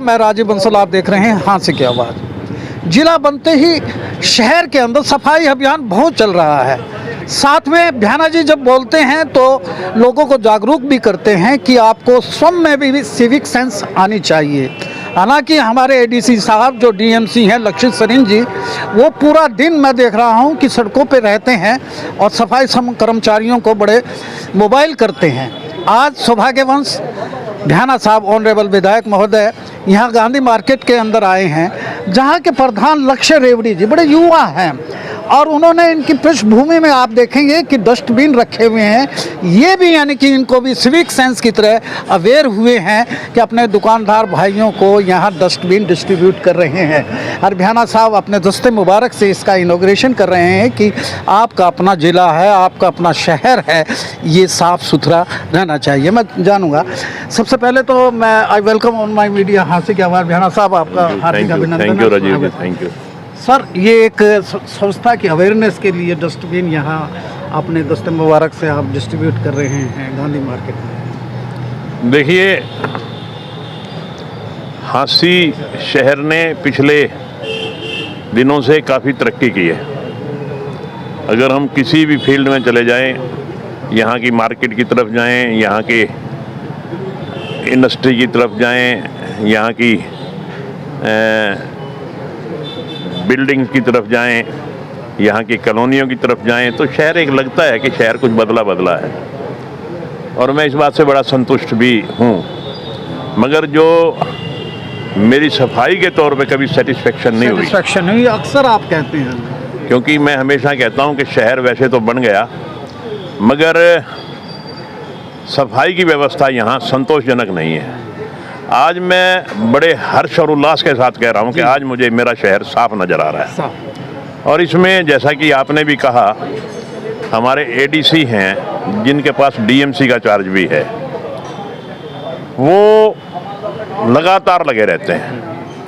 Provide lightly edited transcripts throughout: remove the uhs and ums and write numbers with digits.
मैं राजीव बंसल, आप देख रहे हैं हांसी की आवाज़। जिला बनते ही शहर के अंदर सफाई अभियान बहुत चल रहा है। साथ में भ्याना जी जब बोलते हैं तो लोगों को जागरूक भी करते हैं कि आपको स्वयं में भी सिविक सेंस आनी चाहिए। हालांकि हमारे एडीसी साहब जो डीएमसी हैं लक्षित सरीन जी, वो पूरा दिन मैं देख रहा हूं कि सड़कों पे रहते हैं और सफाई कर्मचारियों को बड़े मोबाइल करते हैं। आज सौभाग्यवंश भ्याना साहब ऑनरेबल विधायक महोदय यहाँ गांधी मार्केट के अंदर आए हैं, जहाँ के प्रधान लक्ष्य रेवड़ी जी बड़े युवा हैं और उन्होंने इनकी पृष्ठभूमि में आप देखेंगे कि डस्टबिन रखे हुए हैं। ये भी यानी कि इनको भी सिविक सेंस की तरह अवेयर हुए हैं कि अपने दुकानदार भाइयों को यहाँ डस्टबिन डिस्ट्रीब्यूट कर रहे हैं। और भ्याना साहब अपने दस्ते मुबारक से इसका इनॉग्रेशन कर रहे हैं कि आपका अपना ज़िला है, आपका अपना शहर है, ये साफ़ सुथरा रहना चाहिए। मैं जानूँगा, सबसे पहले तो मैं I welcome on my media Hansi की आवाज़। भ्याना साहब आपका हार्दिक अभिनंदन। Thank you Rajiv, thank you sir. ये एक संस्था की अवेयरनेस के लिए डस्टबिन यहाँ अपने दस्ते मुबारक से आप डिस्ट्रीब्यूट कर रहे हैं गांधी मार्केट में। देखिए, हांसी शहर ने पिछले दिनों से काफ़ी तरक्की की है। अगर हम किसी भी फील्ड में चले जाएं, यहाँ की मार्केट की तरफ जाएं, यहाँ के इंडस्ट्री की तरफ जाएं, यहाँ की बिल्डिंग की तरफ जाएं, यहाँ की कॉलोनियों की तरफ जाएं, तो शहर एक लगता है कि शहर कुछ बदला बदला है और मैं इस बात से बड़ा संतुष्ट भी हूँ। मगर जो मेरी सफाई के तौर पे कभी सेटिस्फेक्शन नहीं हुई, अक्सर आप कहते हैं, क्योंकि मैं हमेशा कहता हूँ कि शहर वैसे तो बन गया मगर सफाई की व्यवस्था यहाँ संतोषजनक नहीं है। आज मैं बड़े हर्ष और उल्लास के साथ कह रहा हूँ कि आज मुझे मेरा शहर साफ नज़र आ रहा है। और इसमें जैसा कि आपने भी कहा, हमारे एडीसी हैं जिनके पास डीएमसी का चार्ज भी है, वो लगातार लगे रहते हैं।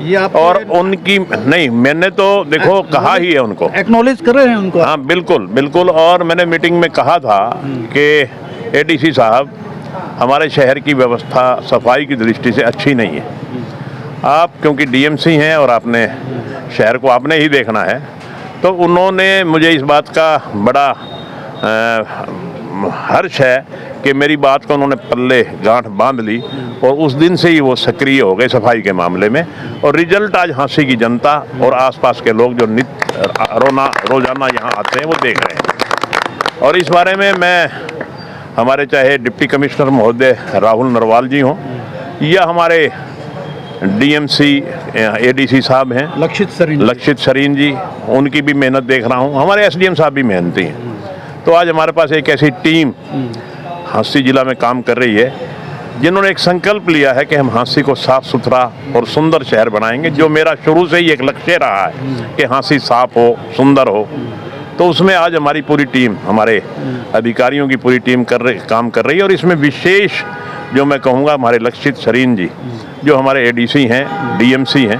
ये आप और उनकी नहीं, मैंने तो देखो कहा ही है, उनको एक्नॉलेज कर रहे हैं उनको। हाँ बिल्कुल बिल्कुल। और मैंने मीटिंग में कहा था कि एडीसी साहब, हमारे शहर की व्यवस्था सफाई की दृष्टि से अच्छी नहीं है। आप क्योंकि डीएमसी हैं और आपने शहर को आपने ही देखना है, तो उन्होंने मुझे इस बात का बड़ा हर्ष है कि मेरी बात को उन्होंने पल्ले गांठ बांध ली और उस दिन से ही वो सक्रिय हो गए सफाई के मामले में। और रिजल्ट आज हांसी की जनता और आसपास के लोग जो रोजाना यहाँ आते हैं वो देख रहे हैं। और इस बारे में मैं हमारे चाहे डिप्टी कमिश्नर महोदय राहुल नरवाल जी हों या हमारे डीएमसी एडीसी साहब हैं लक्षित सरीन जी, उनकी भी मेहनत देख रहा हूँ। हमारे एसडीएम साहब भी मेहनती हैं। तो आज हमारे पास एक ऐसी टीम हांसी जिला में काम कर रही है जिन्होंने एक संकल्प लिया है कि हम हांसी को साफ सुथरा और सुंदर शहर बनाएंगे, जो मेरा शुरू से ही एक लक्ष्य रहा है कि हांसी साफ हो, सुंदर हो। तो उसमें आज हमारी पूरी टीम, हमारे अधिकारियों की पूरी टीम काम कर रही है। और इसमें विशेष जो मैं कहूँगा, हमारे लक्षित सरीन जी जो हमारे एडीसी हैं, डीएमसी हैं,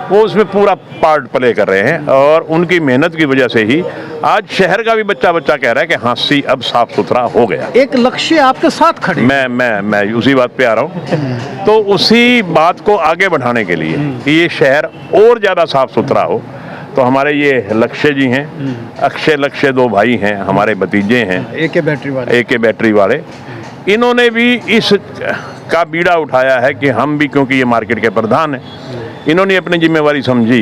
वो उसमें पूरा पार्ट प्ले कर रहे हैं। और उनकी मेहनत की वजह से ही आज शहर का भी बच्चा कह रहा है कि हांसी अब साफ सुथरा हो गया। एक लक्ष्य आपके साथ खड़े, मैं उसी बात पे आ रहा हूँ। तो उसी बात को आगे बढ़ाने के लिए कि ये शहर और ज़्यादा साफ सुथरा हो, तो हमारे ये लक्ष्य जी हैं, अक्षय लक्ष्य, दो भाई हैं, हमारे भतीजे हैं, एके बैटरी वाले। इन्होंने भी इस का बीड़ा उठाया है कि हम भी, क्योंकि ये मार्केट के प्रधान हैं, इन्होंने अपनी जिम्मेवारी समझी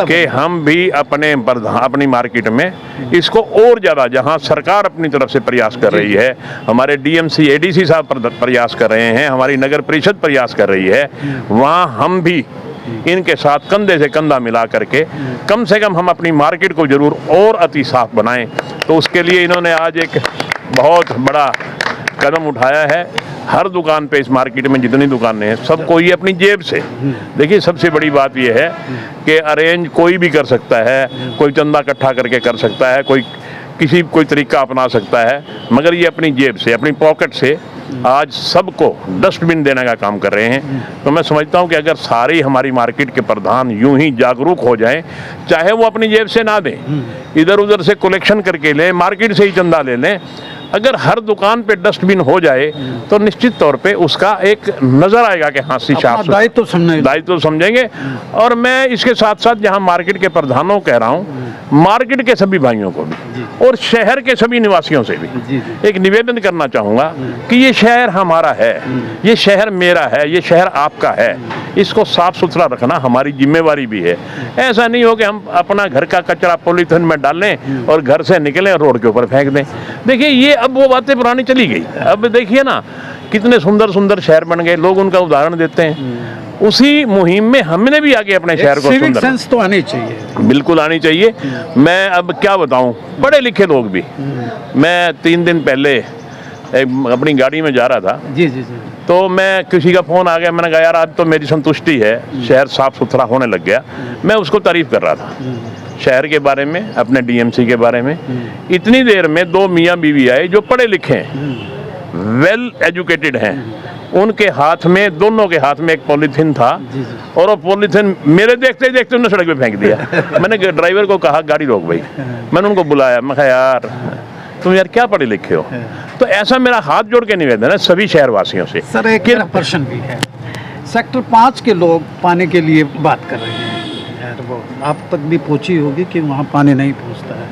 कि हम भी अपनी मार्केट में इसको और ज़्यादा, जहां सरकार अपनी तरफ से प्रयास कर रही है, हमारे डीएमसी एडीसी साहब प्रयास कर रहे हैं, हमारी नगर परिषद प्रयास कर रही है, वहां हम भी इनके साथ कंधे से कंधा मिला करके कम से कम हम अपनी मार्केट को जरूर और अति साफ बनाएं। तो उसके लिए इन्होंने आज एक बहुत बड़ा कदम उठाया है। हर दुकान पे, इस मार्केट में जितनी दुकानें हैं, सबको ये अपनी जेब से, देखिए सबसे बड़ी बात ये है कि अरेंज कोई भी कर सकता है, कोई चंदा इकट्ठा करके कर सकता है, कोई तरीका अपना सकता है, मगर ये अपनी जेब से, अपनी पॉकेट से आज सबको डस्टबिन देने का काम कर रहे हैं। तो मैं समझता हूं कि अगर सारी हमारी मार्केट के प्रधान यूं ही जागरूक हो जाएं, चाहे वो अपनी जेब से ना दें, इधर उधर से कलेक्शन करके लें, मार्केट से ही चंदा ले लें, अगर हर दुकान पे डस्टबिन हो जाए तो निश्चित तौर पे उसका एक नजर आएगा कि हाँ सी साफ सुथरा, दायित्व समझेंगे। दायित्व समझेंगे। और मैं इसके साथ साथ जहाँ मार्केट के प्रधानों को कह रहा हूँ, मार्केट के सभी भाइयों को भी और शहर के सभी निवासियों से भी एक निवेदन करना चाहूँगा कि ये शहर हमारा है, ये शहर मेरा है, ये शहर आपका है, इसको साफ सुथरा रखना हमारी जिम्मेवारी भी है। ऐसा नहीं हो कि हम अपना घर का कचरा पॉलीथिन में डालें और घर से निकलें और रोड के ऊपर फेंक दें। देखिए ये अब वो बातें पुरानी चली गई। अब देखिए ना कितने सुंदर सुंदर शहर बन गए, लोग उनका उदाहरण देते हैं। उसी मुहिम में हमने भी आगे अपने शहर को सिविक सुंदर, सेंस तो आनी चाहिए, बिल्कुल आनी चाहिए। मैं अब क्या बताऊं, पढ़े लिखे लोग भी, मैं 3 दिन पहले अपनी गाड़ी में जा रहा था, जी जी जी, तो मैं किसी का फोन आ गया, मैंने कहा यार आज तो मेरी संतुष्टि है, शहर साफ सुथरा होने लग गया। मैं उसको तारीफ कर रहा था, शहर के बारे में, अपने डीएमसी के बारे में। इतनी देर में 2 मियाँ बीवी आए जो पढ़े लिखे हैं, वेल एजुकेटेड हैं। उनके हाथ में, दोनों के हाथ में एक पॉलीथीन था और वो पॉलीथीन मेरे देखते ही देखते उन्होंने सड़क पे फेंक दिया। मैंने ड्राइवर को कहा गाड़ी रोक भाई, मैंने उनको बुलाया, मैं कहा यार तुम यार क्या पढ़े लिखे हो। तो ऐसा मेरा हाथ जोड़ के निवेदन है सभी शहरवासियों से। सर एक मेरा प्रश्न भी है, सेक्टर 5 के लोग पानी के लिए बात कर रहे हैं यार, वो आप तक भी पहुंची होगी कि वहाँ पानी नहीं पहुँचता है।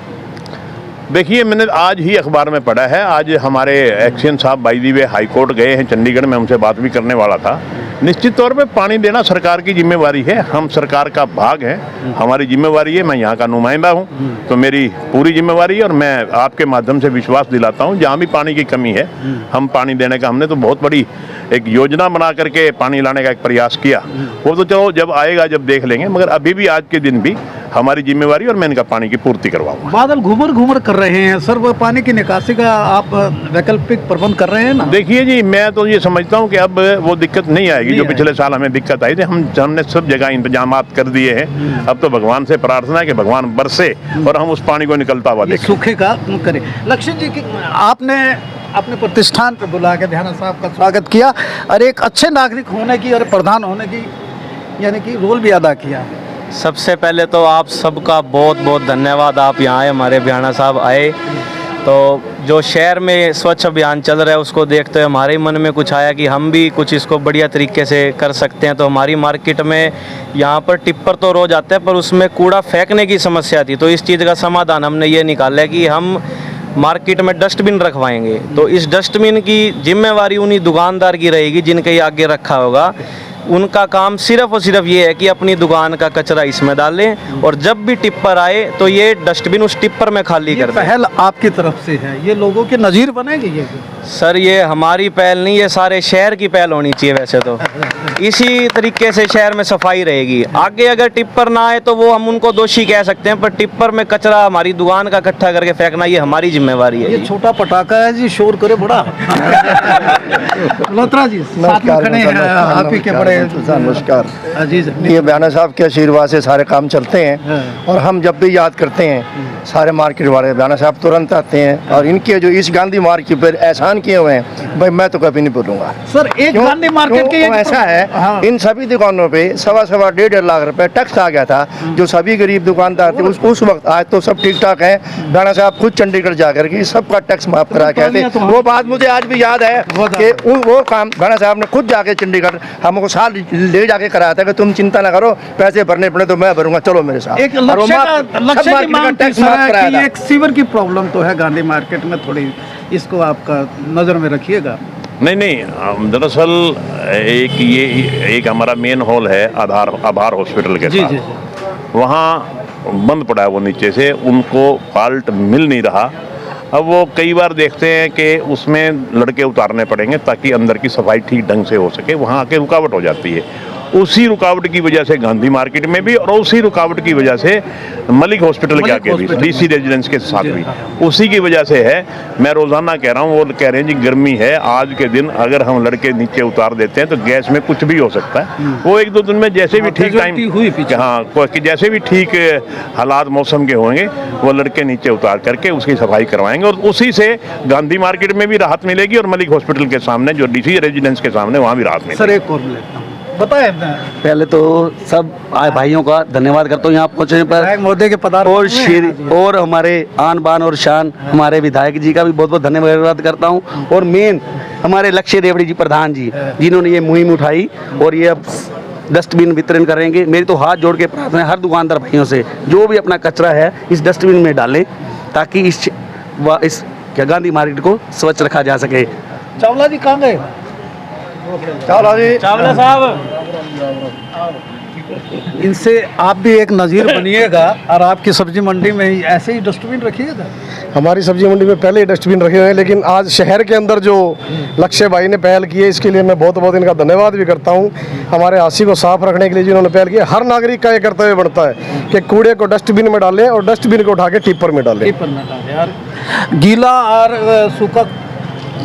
देखिए मैंने आज ही अखबार में पढ़ा है, आज हमारे एक्शन साहब by the way high court गए हैं चंडीगढ़ में, उनसे बात भी करने वाला था। निश्चित तौर पे पानी देना सरकार की जिम्मेवारी है, हम सरकार का भाग है, हमारी जिम्मेवारी है। मैं यहाँ का नुमाइंदा हूँ तो मेरी पूरी जिम्मेवारी है और मैं आपके माध्यम से विश्वास दिलाता हूँ जहाँ भी पानी की कमी है हम पानी देने का, हमने तो बहुत बड़ी एक योजना बना करके पानी लाने का एक प्रयास किया। वो तो चलो जब आएगा जब देख लेंगे, मगर अभी भी आज के दिन भी हमारी जिम्मेवारी और मैं इनका पानी की पूर्ति करवाऊंगा। बादल घूमर घूमर कर रहे हैं सर, वो पानी की निकासी का आप वैकल्पिक प्रबंध कर रहे हैं ना? देखिए जी, मैं तो ये समझता हूँ कि अब वो दिक्कत नहीं आएगी जो पिछले साल हमें दिक्कत आई थी। हमने सब जगह इंतजामात कर दिए हैं। अब तो भगवान से प्रार्थना है कि भगवान बरसे और हम उस पानी को निकलता हुआ देखें। सूखे का करें। लक्ष्य जी की आपने अपने प्रतिष्ठान पे बुला के ध्यान साहब का स्वागत किया और एक अच्छे नागरिक होने की और प्रधान होने की यानी कि रोल भी अदा किया। सबसे पहले तो आप सबका बहुत बहुत धन्यवाद, आप यहाँ आए, हमारे भ्याणा साहब आए। तो जो शहर में स्वच्छ अभियान चल रहा है उसको देखते हुए हमारे मन में कुछ आया कि हम भी कुछ इसको बढ़िया तरीके से कर सकते हैं। तो हमारी मार्केट में यहाँ पर टिप्पर तो रोज आते हैं पर उसमें कूड़ा फेंकने की समस्या थी, तो इस चीज़ का समाधान हमने ये निकाला है कि हम मार्केट में डस्टबिन रखवाएंगे। तो इस डस्टबिन की जिम्मेवारी उन्हीं दुकानदार की रहेगी जिनके ये आगे रखा होगा। उनका काम सिर्फ और सिर्फ ये है कि अपनी दुकान का कचरा इसमें डालें और जब भी टिप्पर आए तो ये डस्टबिन उस टिप्पर में खाली कर दें। पहल आपकी तरफ से है, ये लोगों की नज़ीर बनेगी ये? सर ये हमारी पहल नहीं, ये सारे शहर की पहल होनी चाहिए। वैसे तो इसी तरीके से शहर में सफाई रहेगी। आगे अगर टिप्पर ना आए तो वो हम उनको दोषी कह सकते हैं, पर टिप्पर में कचरा हमारी दुकान का इकट्ठा करके फेंकना ये हमारी जिम्मेवारी है। ये छोटा पटाखा है जी, शोर करे बड़ा। लोत्रा जी साथ में खड़े हैं, आप ही के बड़े नमस्कार। अजीज ये भ्याणा साहब के आशीर्वाद से सारे काम चलते हैं और हम जब भी याद करते हैं सारे मार्केट वाले भ्याणा साहब तुरंत आते हैं और इनके जो इस गांधी मार्केट पर एहसान किए हुए हैं भाई मैं तो कभी नहीं भूलूंगा। सर एक गांधी मार्केट के ऐसा है हाँ। इन सभी दुकानों पे 1.25 लाख रुपए टैक्स आ गया था जो सभी गरीब दुकानदार थे उस वक्त। आज तो सब ठीक ठाक है। भ्याणा साहब खुद चंडीगढ़ जाकर के सबका टैक्स माफ करा के आए थे। वो बात मुझे आज भी याद है कि वो काम भ्याणा साहब ने खुद जाके चंडीगढ़ हमको साल ले जाके कराया था कि तुम चिंता ना करो, पैसे भरने पड़े तो मैं भरूंगा, चलो मेरे साथ। एक लक्ष्य की मांग टैक्स है कि एक सीवर की प्रॉब्लम तो है गांधी मार्केट में, थोड़ी इसको आपका नज़र में रखिएगा। नहीं, दरअसल एक हमारा मेन हॉल है आभार हॉस्पिटल के जी, साथ, जी, जी। वहाँ बंद पड़ा है वो नीचे से, उनको फाल्ट मिल नहीं रहा। अब वो कई बार देखते हैं कि उसमें लड़के उतारने पड़ेंगे ताकि अंदर की सफाई ठीक ढंग से हो सके, वहाँ आके रुकावट हो जाती है। उसी रुकावट की वजह से गांधी मार्केट में भी और उसी रुकावट की वजह से मलिक हॉस्पिटल के आगे भी, डीसी रेजिडेंस के साथ भी उसी की वजह से है। मैं रोजाना कह रहा हूँ, वो कह रहे हैं जी गर्मी है, आज के दिन अगर हम लड़के नीचे उतार देते हैं तो गैस में कुछ भी हो सकता है। वो 1-2 दिन में जैसे भी ठीक टाइम हुई, हाँ कि जैसे भी ठीक हालात मौसम के होंगे वो लड़के नीचे उतार करके उसकी सफाई करवाएंगे और उसी से गांधी मार्केट में भी राहत मिलेगी और मलिक हॉस्पिटल के सामने जो डीसी रेजिडेंस के सामने वहाँ भी राहत मिलेगी। सर एक और लेता हूँ, बताएं पहले तो सब भाइयों का धन्यवाद करता हूँ यहाँ पहुँचने पर, विधायक महोदय के पदार्पण और में श्री और हमारे आन बान और शान हमारे विधायक जी का भी बहुत बहुत धन्यवाद करता हूँ, और मेन हमारे लक्ष्य रेवड़ी जी प्रधान जी जिन्होंने ये मुहिम उठाई और ये अब डस्टबिन वितरण करेंगे। मेरी तो हाथ जोड़ के प्रार्थना है हर दुकानदार भाइयों से, जो भी अपना कचरा है इस डस्टबिन में डालें ताकि इस गांधी मार्केट को स्वच्छ रखा जा सके। चावला जी कहाँ गए? चावला जी, चावला साहब, इनसे आप भी एक नज़ीर बनिएगा और आपकी सब्जी मंडी में ही ऐसे ही डस्टबिन रखिएगा। हमारी सब्जी मंडी में पहले ही डस्टबिन रखे हुए हैं, लेकिन आज शहर के अंदर जो लक्ष्य भाई ने पहल की है इसके लिए मैं बहुत बहुत इनका धन्यवाद भी करता हूं। हमारे हांसी को साफ रखने के लिए जिन्होंने पहल की है, हर नागरिक का ये कर्तव्य बनता है कि कूड़े को डस्टबिन में डालें और डस्टबिन को उठा के टिप्पर में डालें। यार गीला और सूखा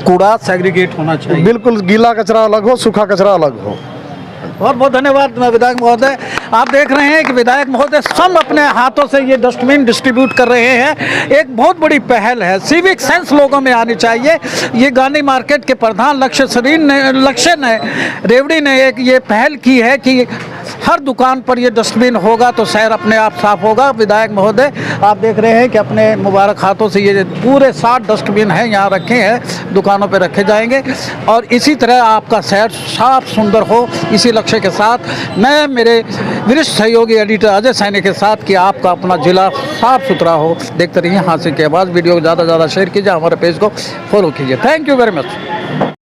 कूड़ा सेग्रीगेट होना चाहिए। बिल्कुल, गीला कचरा अलग हो, सूखा कचरा अलग हो। बहुत बहुत धन्यवाद विधायक महोदय। आप देख रहे हैं कि विधायक महोदय सब अपने हाथों से ये डस्टबिन डिस्ट्रीब्यूट कर रहे हैं। एक बहुत बड़ी पहल है, सिविक सेंस लोगों में आनी चाहिए। ये गांधी मार्केट के प्रधान लक्ष्य रेवड़ी ने एक ये पहल की है कि हर दुकान पर ये डस्टबिन होगा तो शहर अपने आप साफ होगा। विधायक महोदय आप देख रहे हैं कि अपने मुबारक हाथों से ये पूरे 60 डस्टबिन हैं यहाँ रखे हैं, दुकानों पे रखे जाएंगे और इसी तरह आपका शहर साफ सुंदर हो। इसी लक्ष्य के साथ मैं मेरे वरिष्ठ सहयोगी एडिटर अजय सैनी के साथ कि आपका अपना जिला साफ सुथरा हो। देखते रहिए हांसी की आवाज़। वीडियो को ज़्यादा से ज़्यादा शेयर कीजिए, हमारे पेज को फॉलो कीजिए। Thank you very much.